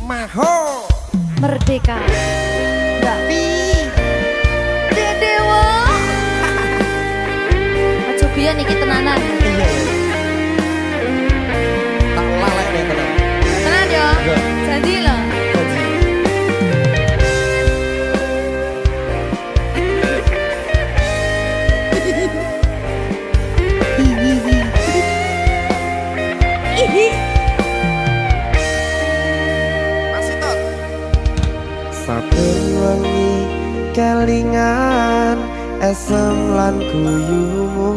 Maho Merdeka Mbak Pi Dewa Aja biyen iki tenanan. iya tak lalek nih tenang Tenan yo. Jadi lho. Saben wengi kelingan esem lan guyumu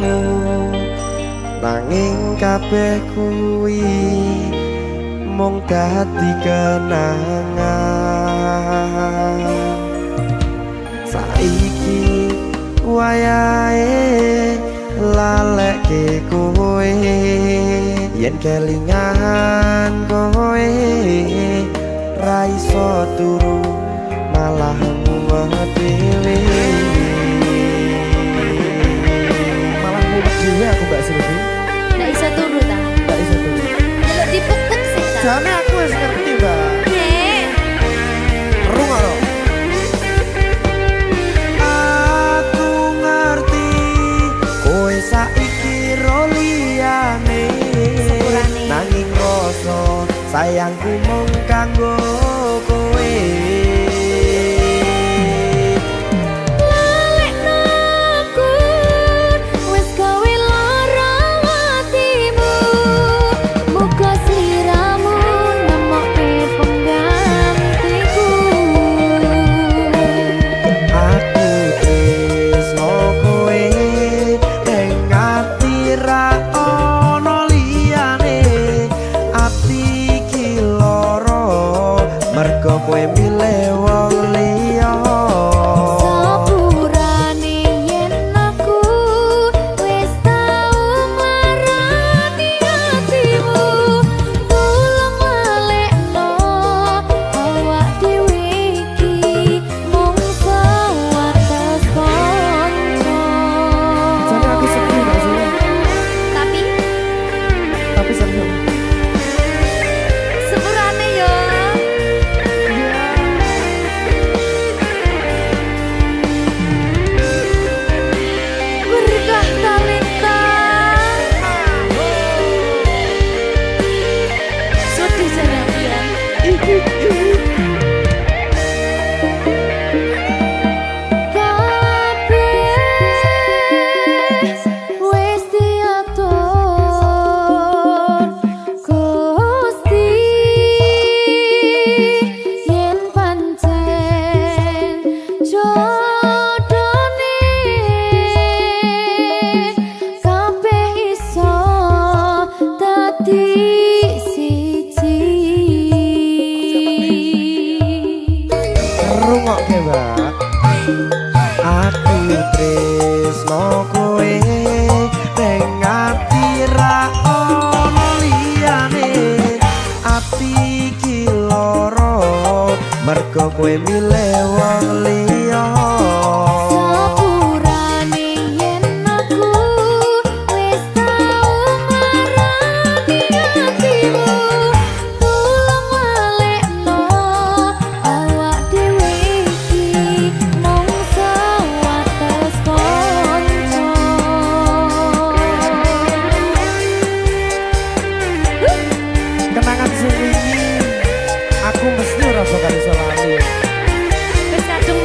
nanging kabeh kuwi mung dadi kenangan saiki wayahe lalekke kowe yen kelingan kowe ra iso turu malah mumet dhewe malah mumet dhewe aku Mbak Silvi Ndak iso turu ta. gak iso turu Delok dipukuk sih ta. jane aku wis ngerti Mbak Nek. rungo lho aku ngerti kowe saiki ro liyane Sepurane. nanging rasa sayangku mung kanggo kowe kowe milih wong liya Sepurane yen aku wis tau marani atimu tulung walekno awak dhewe iki mung sewates kanca jane aku sedih gak sih tapi seneng sepurane yo berkah talenta sedih janabian kabeh wis diatur Gusti yen pancen jodone kabeh iso dadi siji rungokke Mbak aku tresno kowe ning ati ra ono liyane ati iki lara mergo kowe milih wong liya sepurane yen aku wis tau marani atimu tulung walekno awak dhewe iki mung sewates kanca kenangan sing wingi aku mesti ora bakal iso lali wis kadung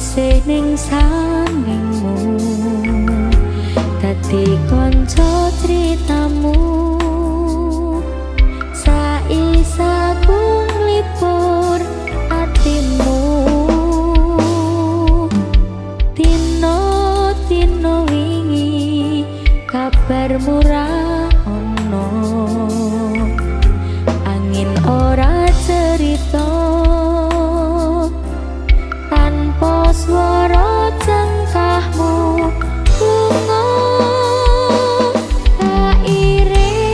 isih ning sandingmu dadi kanca critamu saisaku nglipur atimu tino wingi kabar murah ono angin ora cerita tanpa swara cengkahmu lunga kairing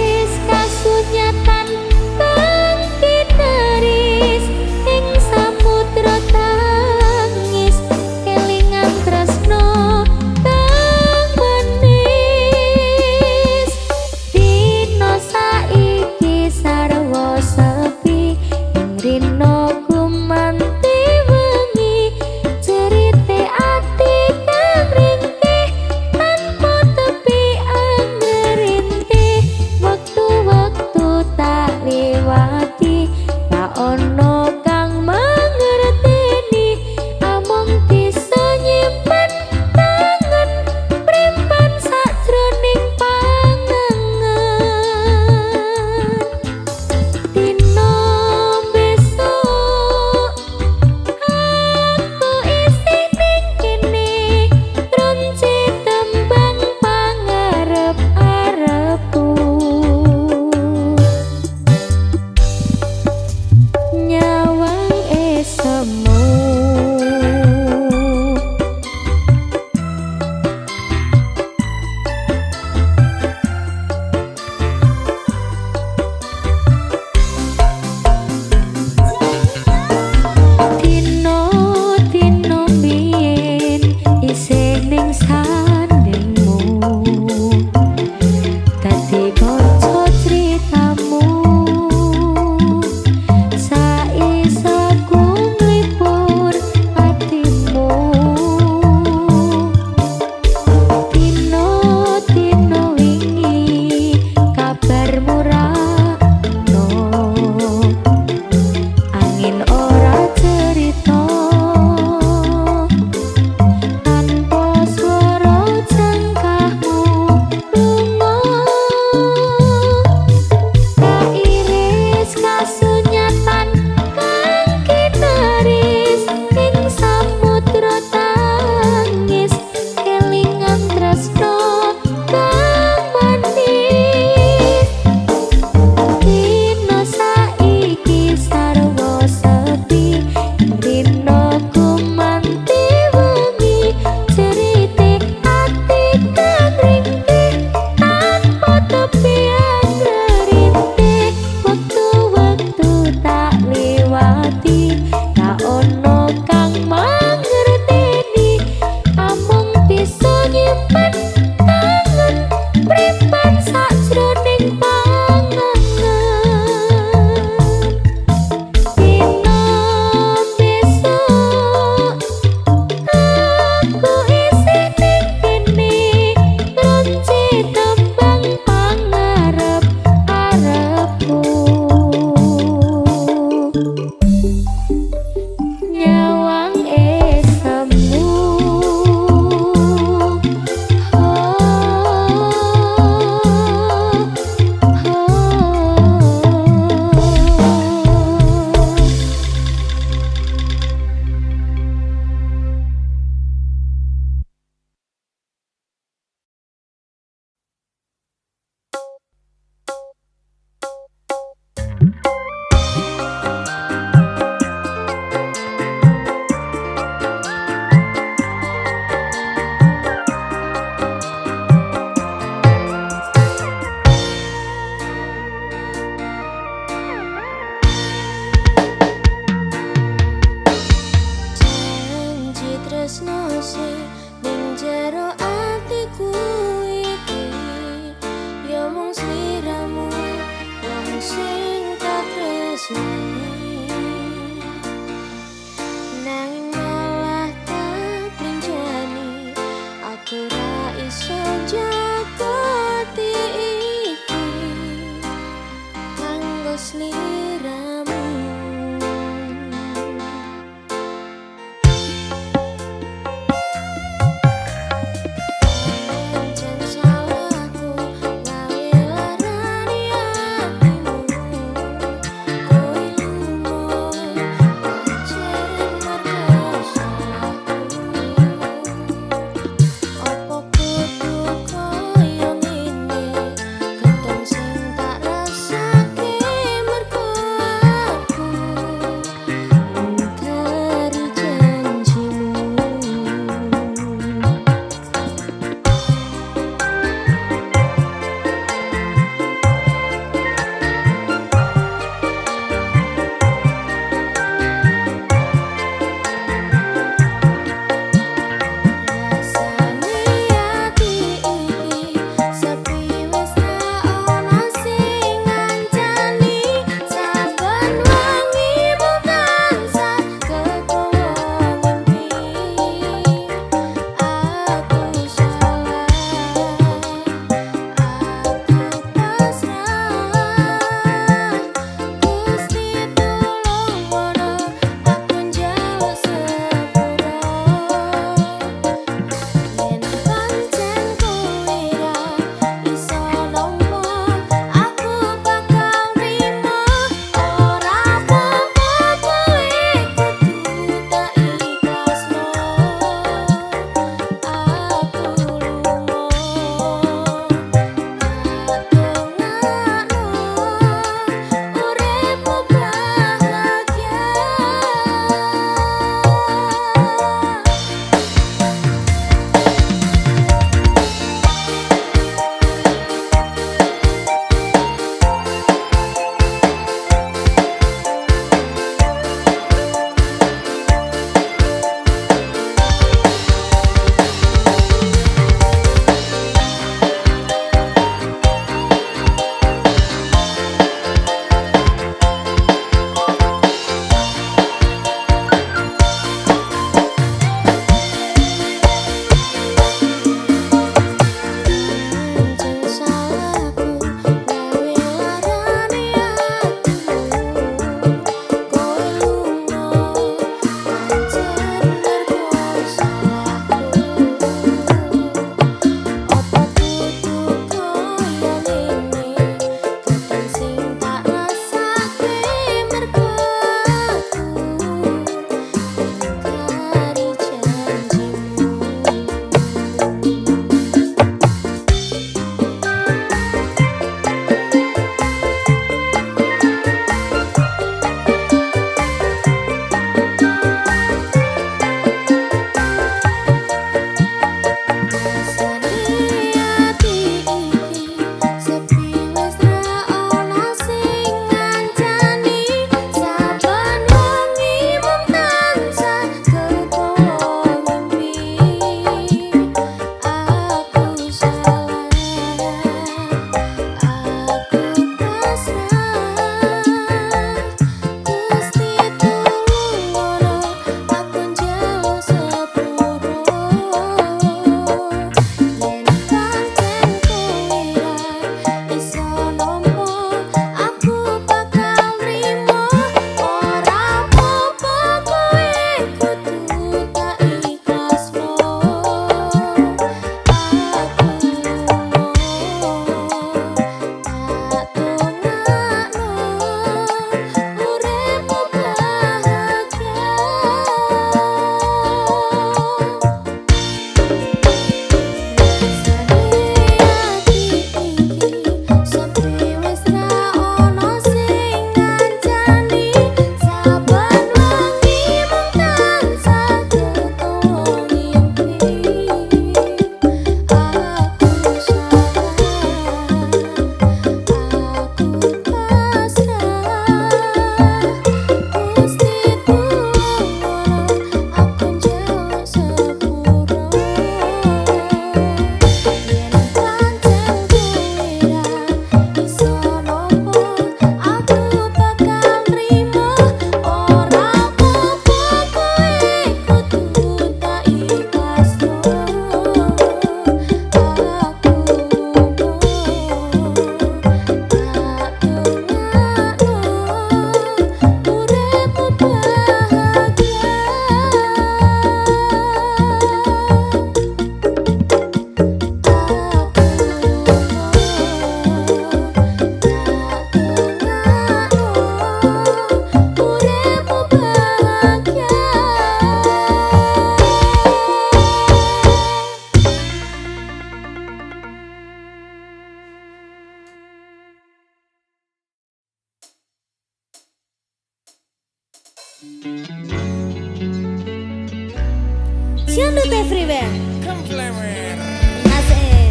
Ciondut everywhere. Come flavor. Asik.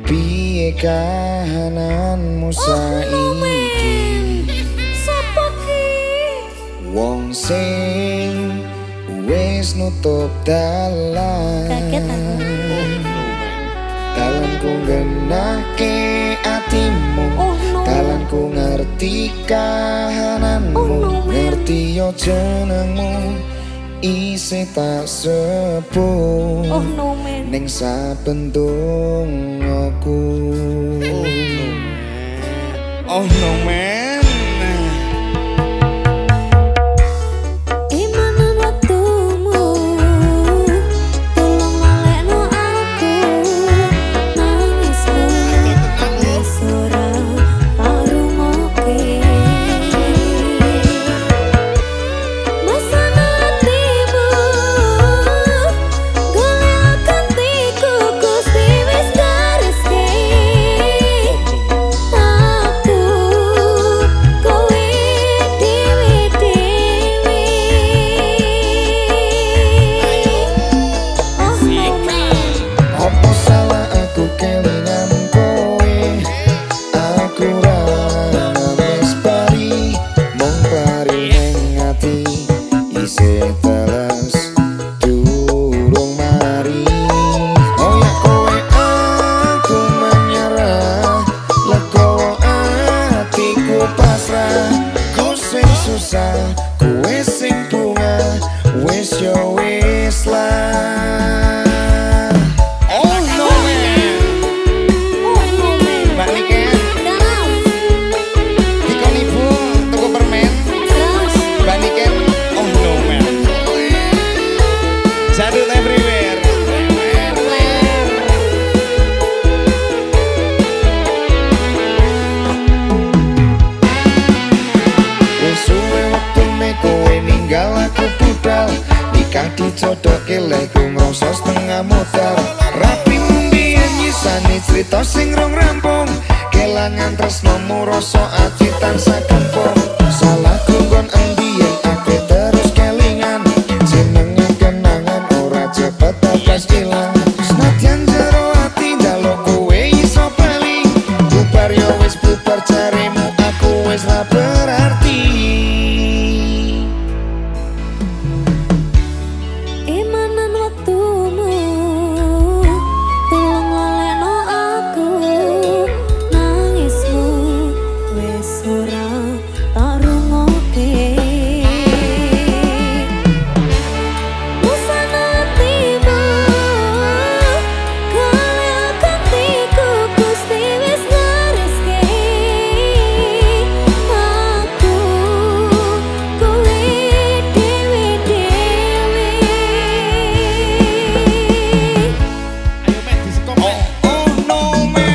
Piye kahananmu saiki? Sopo ki? Wong sing wis nutup dalan. Kaget aku. Dalanku ngenake atimu. Oh no. Dalanku ngerti kahananmu. Oh no, man. Ngerti yo jenengmu. Isih tak sepuh. Oh no man. Ning saben dongaku. Oh no man. Imanan waktumu, tolong ngalekno aku. Nangismu, wis ora arungoke. Masana hatimu, golek gantiku, Gusti wis gareske. Aku kowe dewe-dewe. Oh no man. Apa salah aku kelingan kowe? Aku ra wis bari, mung bari ning ati isih teles durung mari. Oh ya kowe aku menyerah, legowo atiku pasrah. Ku sing susah, kowe sing bunga, wis yo wis lah. Oh no man. Oh no man. Mbak Niken, Dalam. dikon ibu tuku permen. Terus. Mbak Niken, oh no man. Jadul everywhere. Wis suwe wektune kowe ninggal aku budal. Nikah dijodohke leku ngrasa setengah modal. Rapi mbiyen nyisani crita sing rong rampung. Kelangan tresnomu rasa ati tansah kempung. Salahku nggon endi yen aku terus kelingan. Jenenge kenangan ora cepet akas ilang. Senadyan jero ati njaluk kowe iso bali. Bubar yo wis bubar jaremu aku wis ra berarti. Imanan waktumu, tolong ngalekno aku. Nangismu, wis ora tak rungokke. Musana hatimu, golek gantiku, Gusti wis gareske. Aku kowe dewe-dewe. Ayo men disekop men. Oh no man.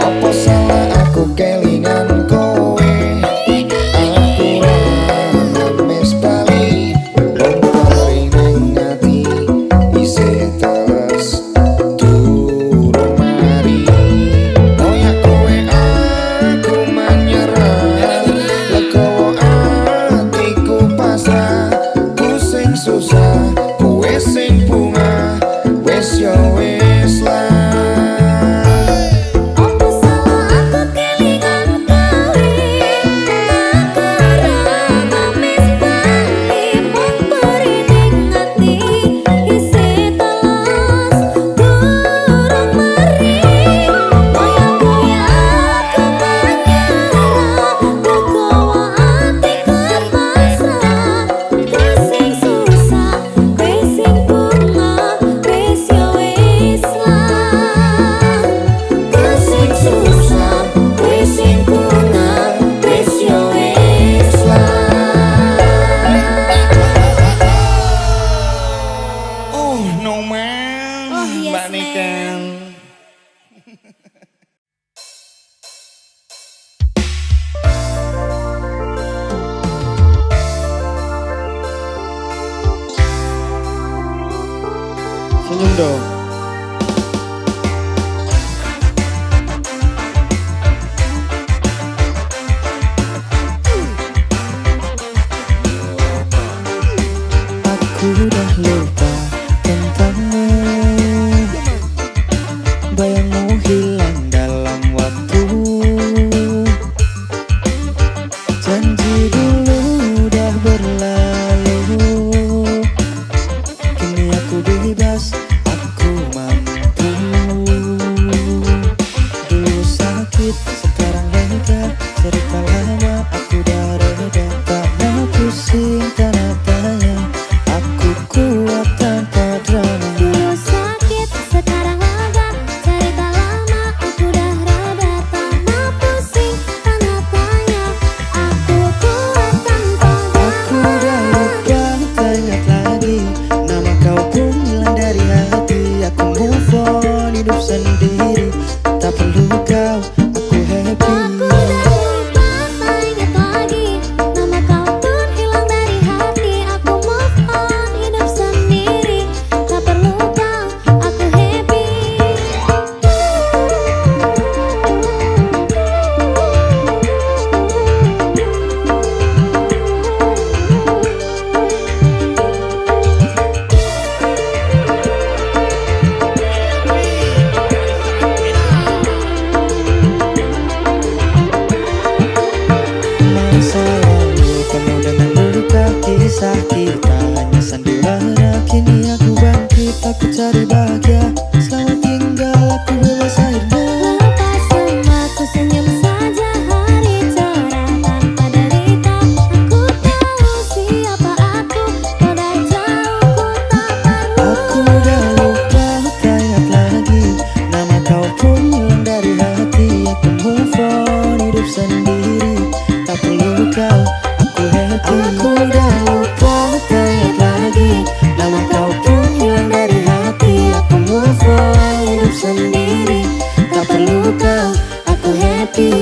Apa salah aku kelingan kowe? Aku ra wis bali, mung bali ning ati isih teles durung mari. Oh ya kowe aku menyerah, legowo atiku pasrah. Ku sing susah, kowe sing bunga, wis yo wis lah. Apa salah aku kelingan kowe? Aku ora wis bali, mung bari ning ati isih teles durung mari. Goyang-goyang aku menyerah, legowo atiku pasrah. Ku sing susah, kowe sing bunga, wis yo wis. man, Oh, yes, Mbak Niken. Senyum dong. Aku udah lupa tentangmu, bayangmu hilang dalam waktu. Janji dulu udah berlalu, kini aku bebas, aku mampu. Dulu sakit, sekarang lega, cerita lama aku udah reda. Tak mau pusing karena tanya, aku kuat tanpa drama. Dulu sakit, sekarang lega, cerita lama aku udah reda. Tak mau pusing, tanda tanya, aku kuat tanpa Aku udah lupa, tak ingat lagi, nama kau pun hilang dari hati. Aku move on, hidup sendiri, tak perlu kau, aku happy. Aku udah lupa, tak ingat lagi, nama kau pun hilang dari hati. Aku move on, hidup sendiri, tak perlu kau, aku happy. Masa lalu penuh dengan luka, kisah kita hanya sandiwara. Kini aku bangkit, aku cari bahagia. Selamat tinggal, aku bebas akhirnya. Lepas semua ku senyum saja, hari cerah tanpa derita. Aku tahu siapa aku, kau dah jauh, ku tak perlu. Aku udah lupa, tak ingat lagi, nama kau pun hilang dari hati. Aku move on, hidup sendiri, tak perlu kau, aku happy. Aku udah lupa, tak ingat lagi, nama kau pun hilang dari hati. Aku move on, hidup sendiri, tak perlu kau, aku happy.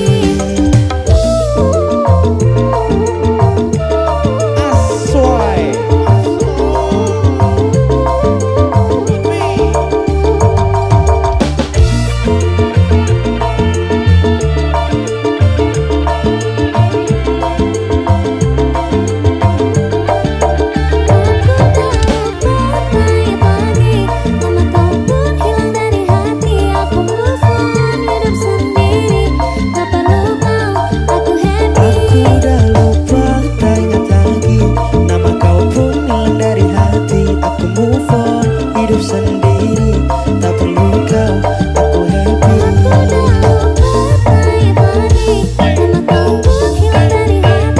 Aswai. Aku udah lupa, tak ingat lagi, nama kau pun hilang dari hati. Aku move on, hidup sendiri, tak perlu kau, aku happy. Aku udah lupa, tak ingat lagi, nama kau pun hilang dari hati.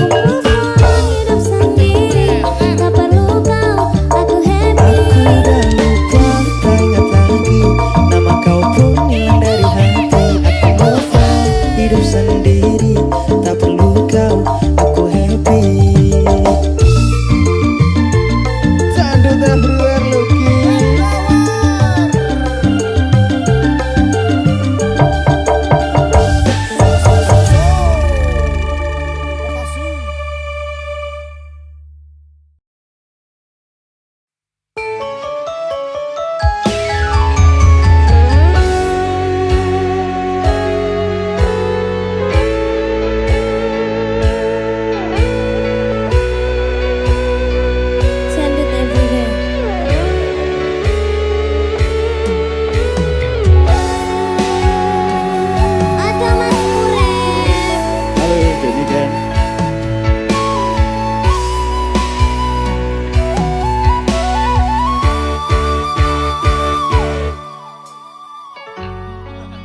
Aku move on, hidup sendiri, tak perlu kau, aku happy. Aku udah lupa, tak ingat lagi, nama kau pun hilang dari hati. Aku move on, hidup sendiri, tak perlu kau, aku happy. Sandut everywhere looking. Sandut everywhere. Ada Mas Muren. Halo, jadi kan.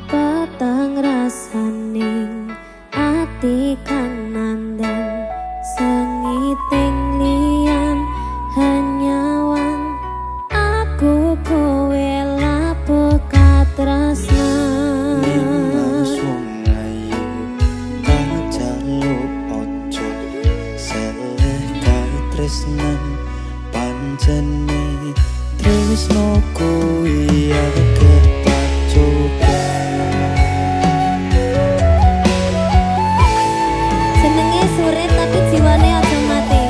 Petang rasaning ati kang nandang, sengiting liyan hanyawan. Aku kowe lapo katresnan. Nimas wong ayu, tak jaluk ojo, seleh kae tresnan, pancene tresno kuwi akeh tak coba. Jenenge surit tapi jiwane aja mati.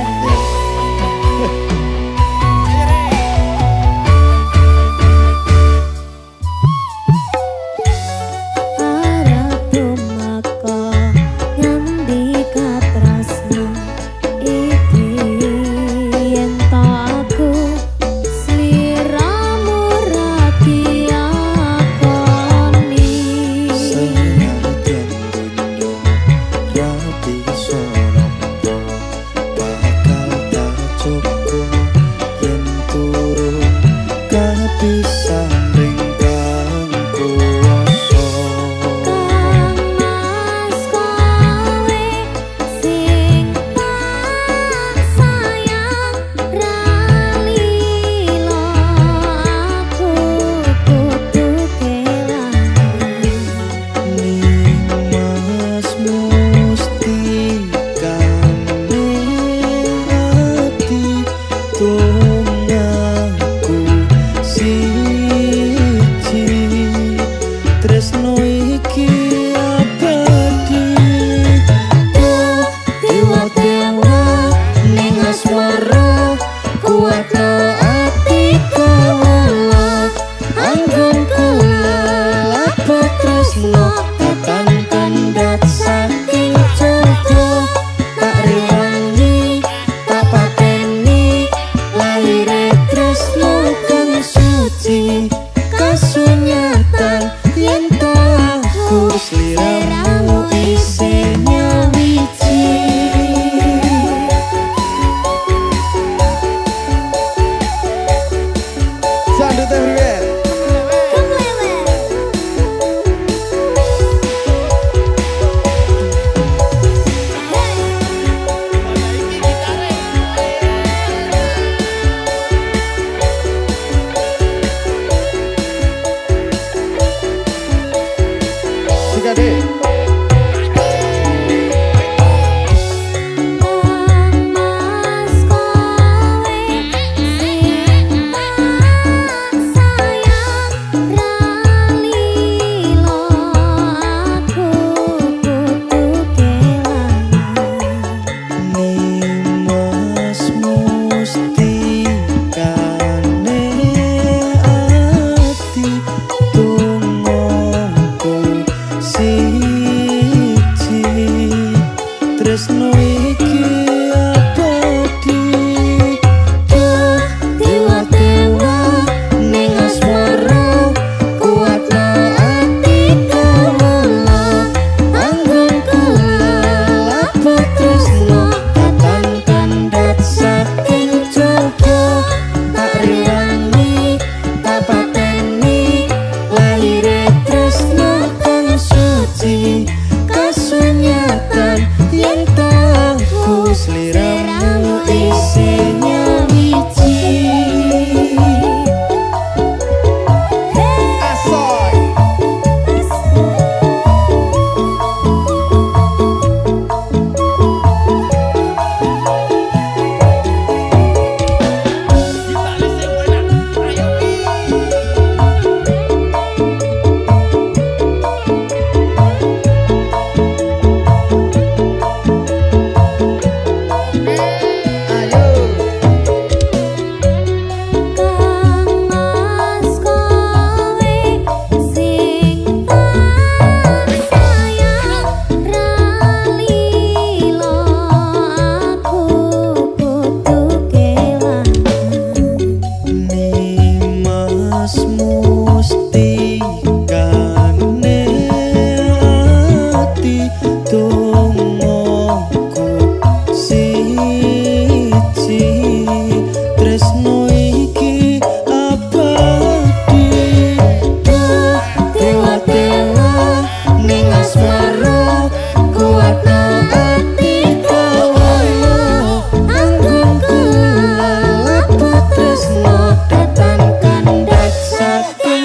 Datang kandat sakit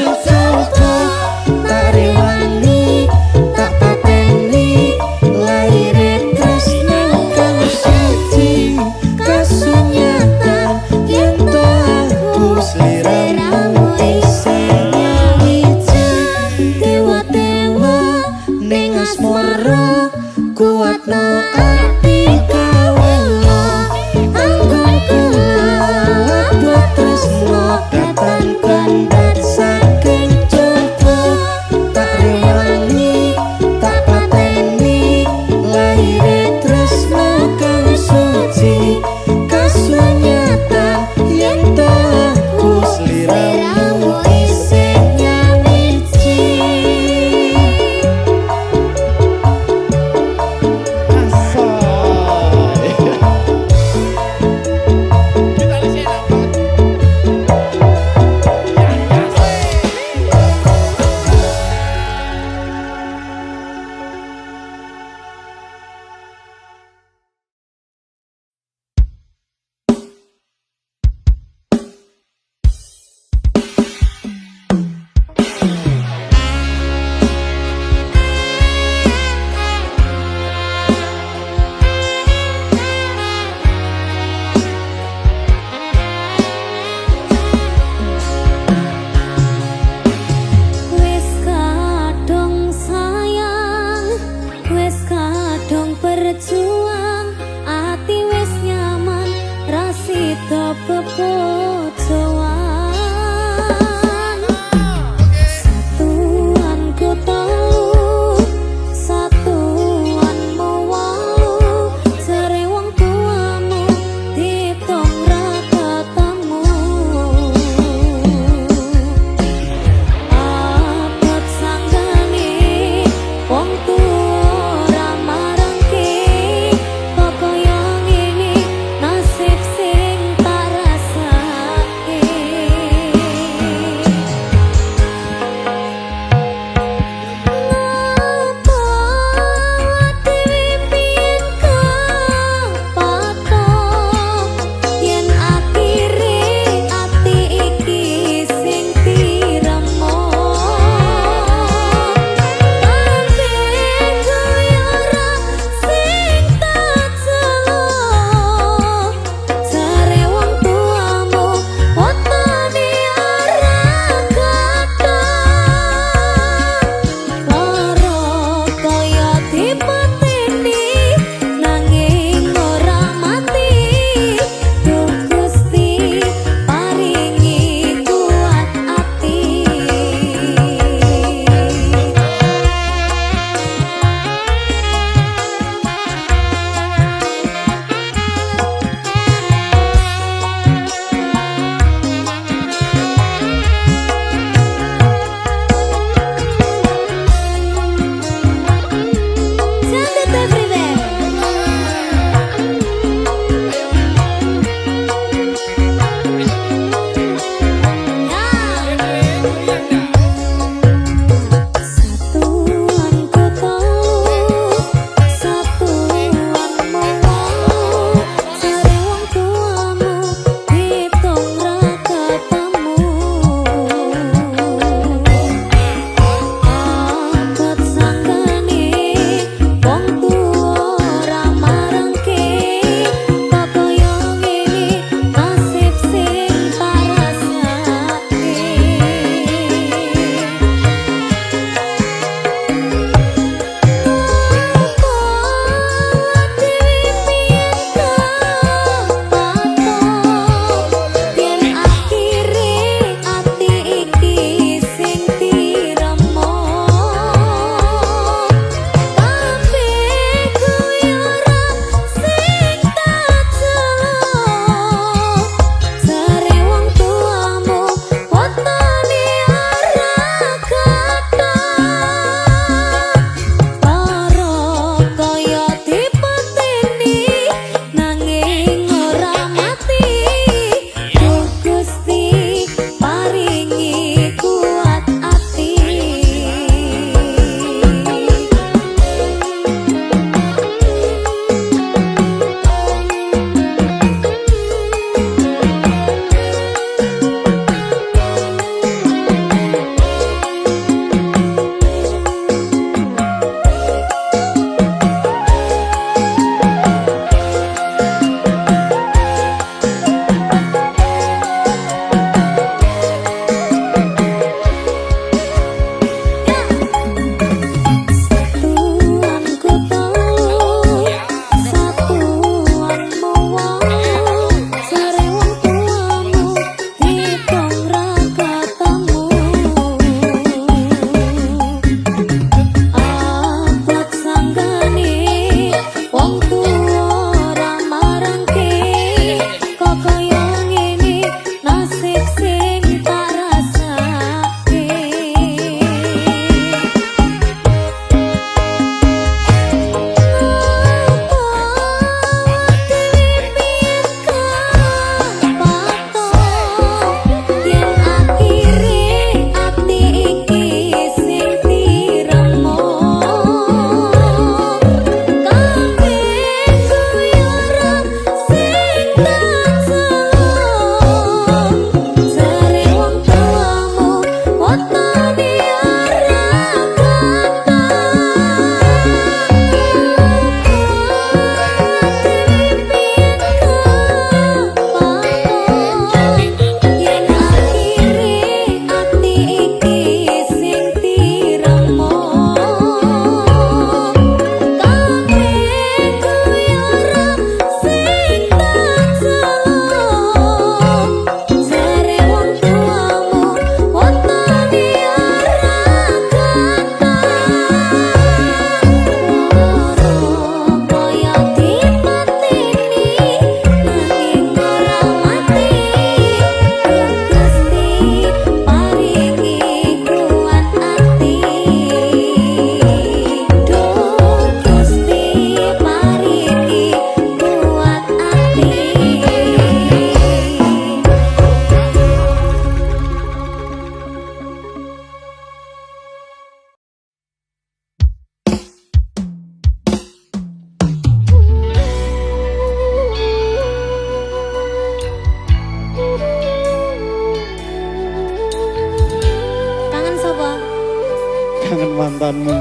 kangen mantanmu.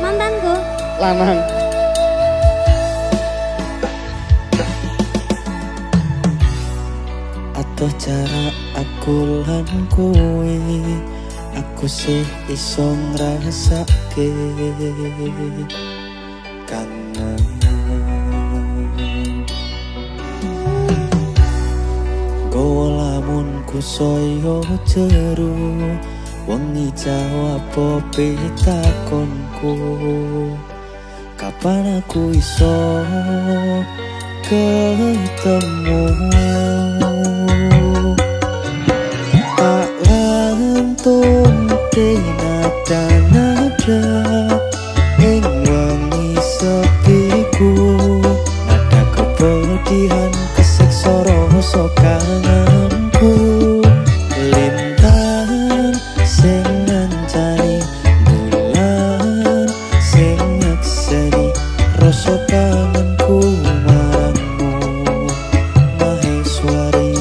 Mantanku. Lanang. Atuh cara aku lan kowe, aku sih iso ngrasake kangen. Gowo lamunku soyo jeru, wengi jawab pitakonku. Kapan aku iso ketemu? Tak lantung nada-nada ing wengi sepiku, nada kepedihan keseksa rasa kangenku. Lintang sing ngancani bulan sing nyekseni rasa kangenku marangmu Maheswari.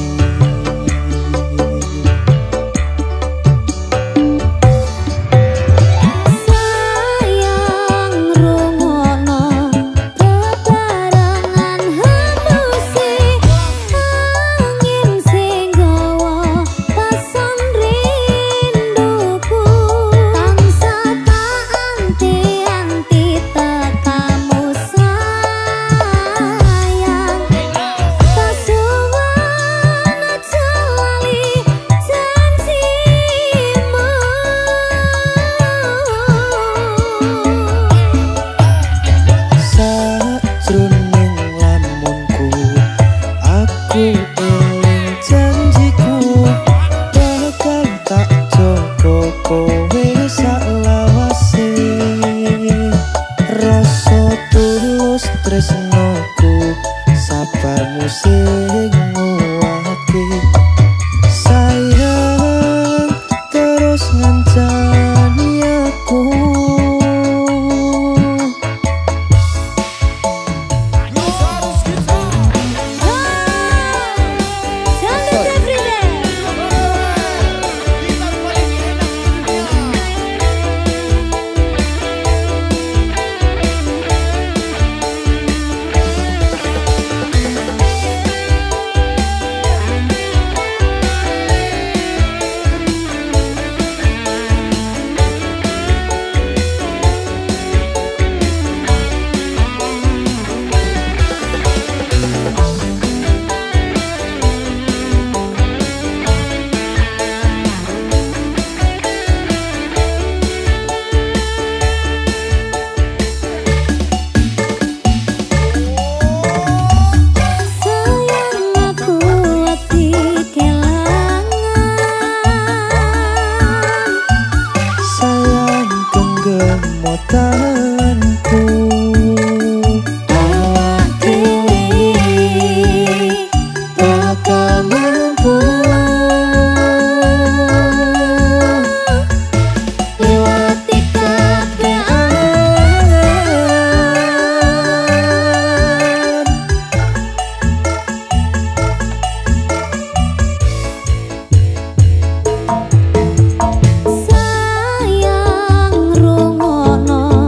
Tresnoku sabarmu sing nguwatke, sayang terus ngancani aku. Sayang rungokno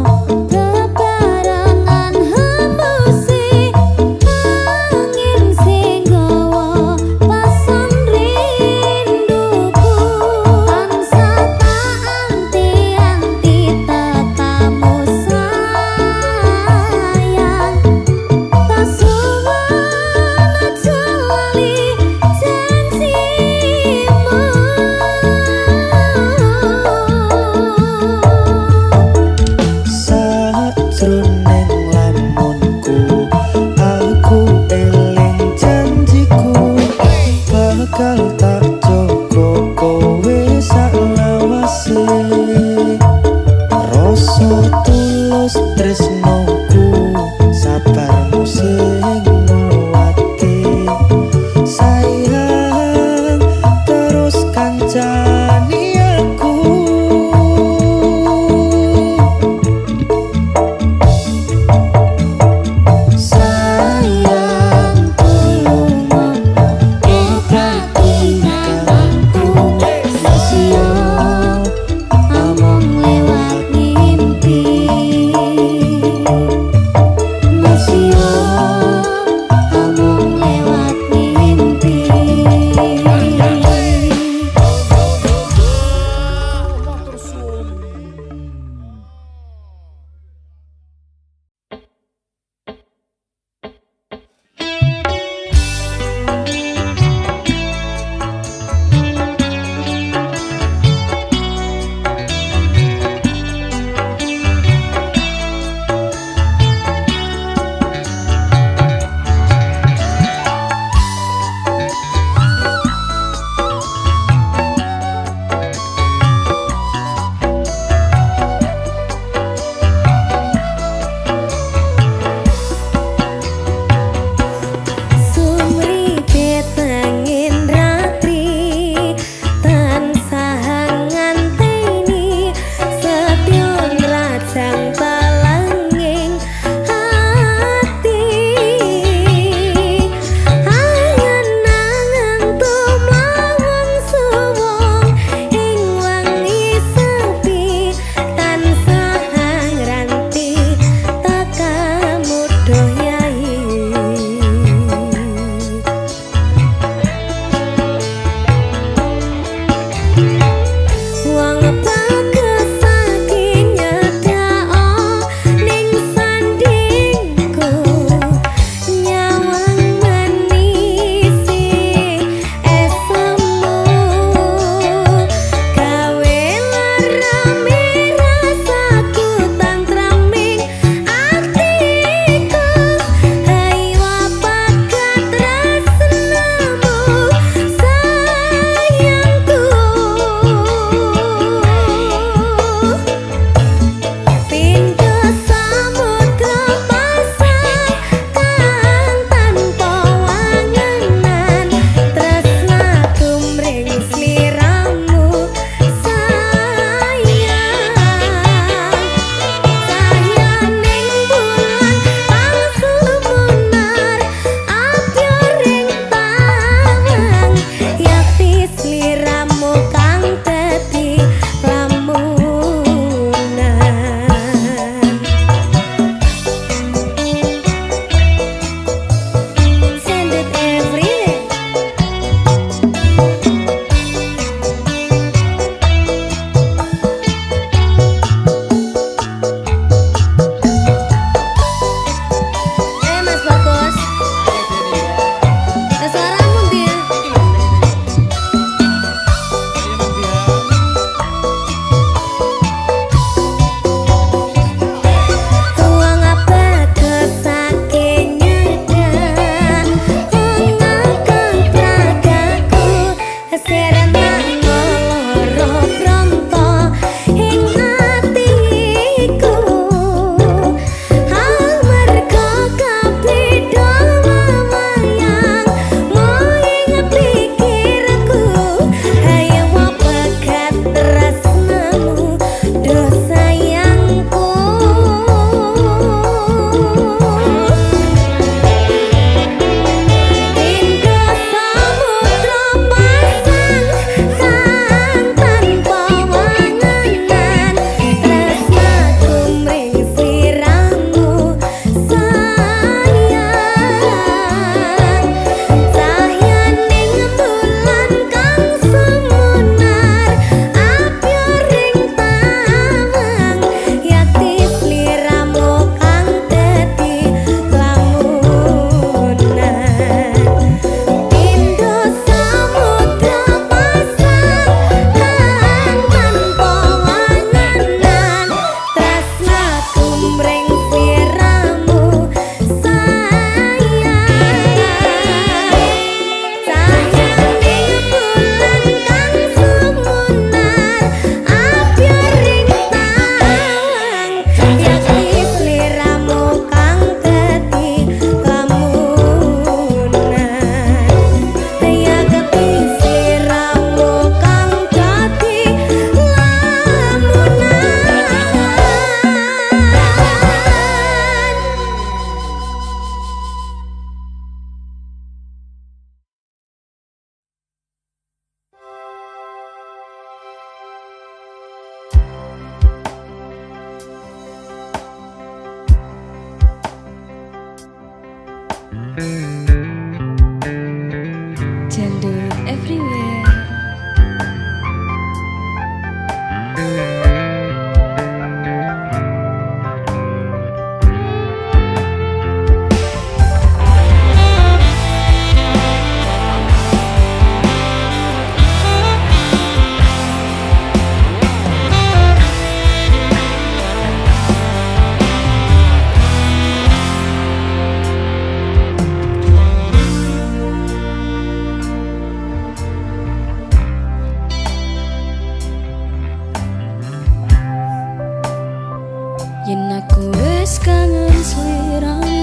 Yen aku wis kangen sliramu,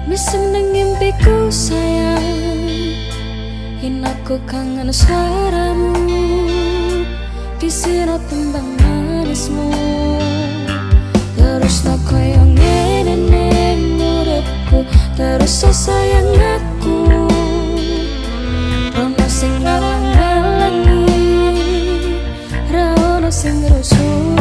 wis seneng ngimpiku sayang. Yen aku kangen suaramu, disira tembang manismu. Terus no koyo ngene ning uripku, terus so sayang aku. Ono sing ngalang-alangi, ra ono sing ngrusui.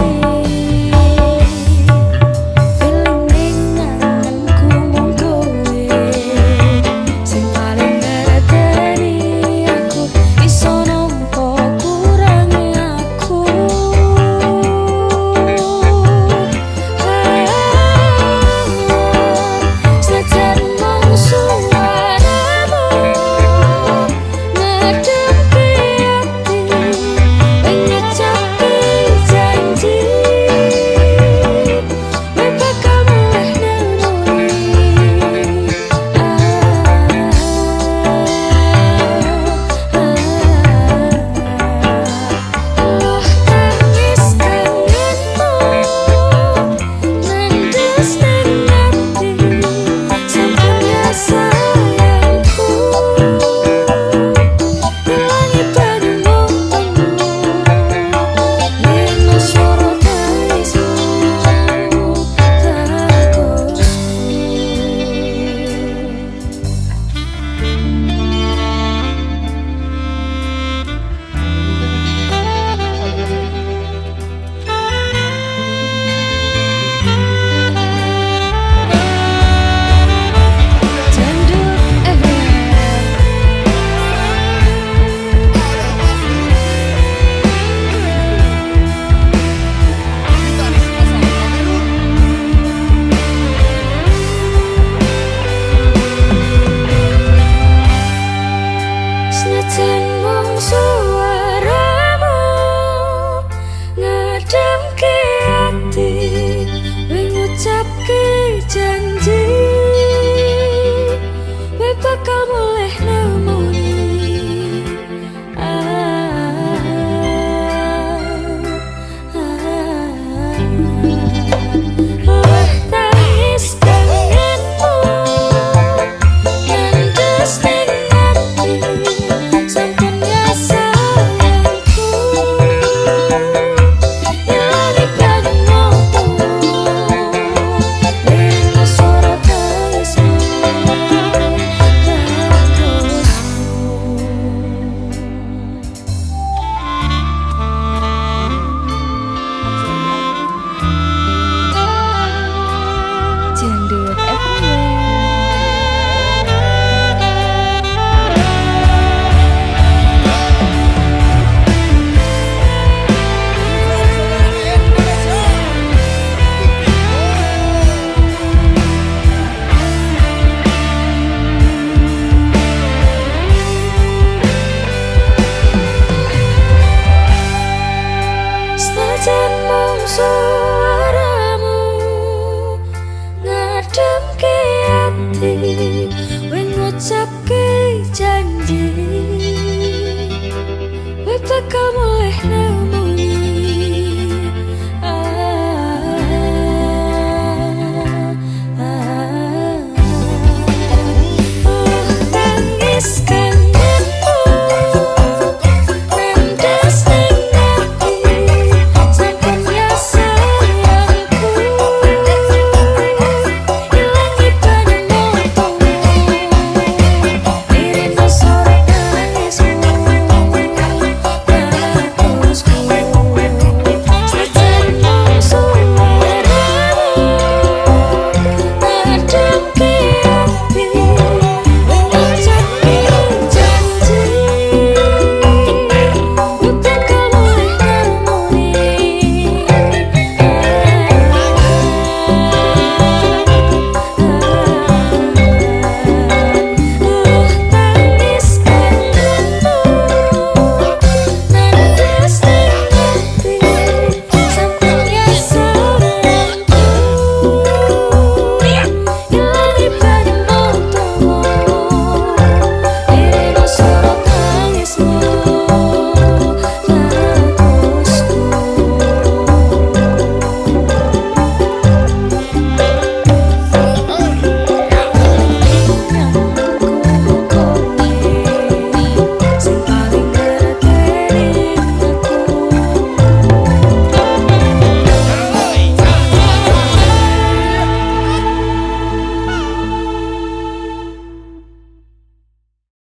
Suaramu ngademke ati, wing ngucapke janji, we bakal mulih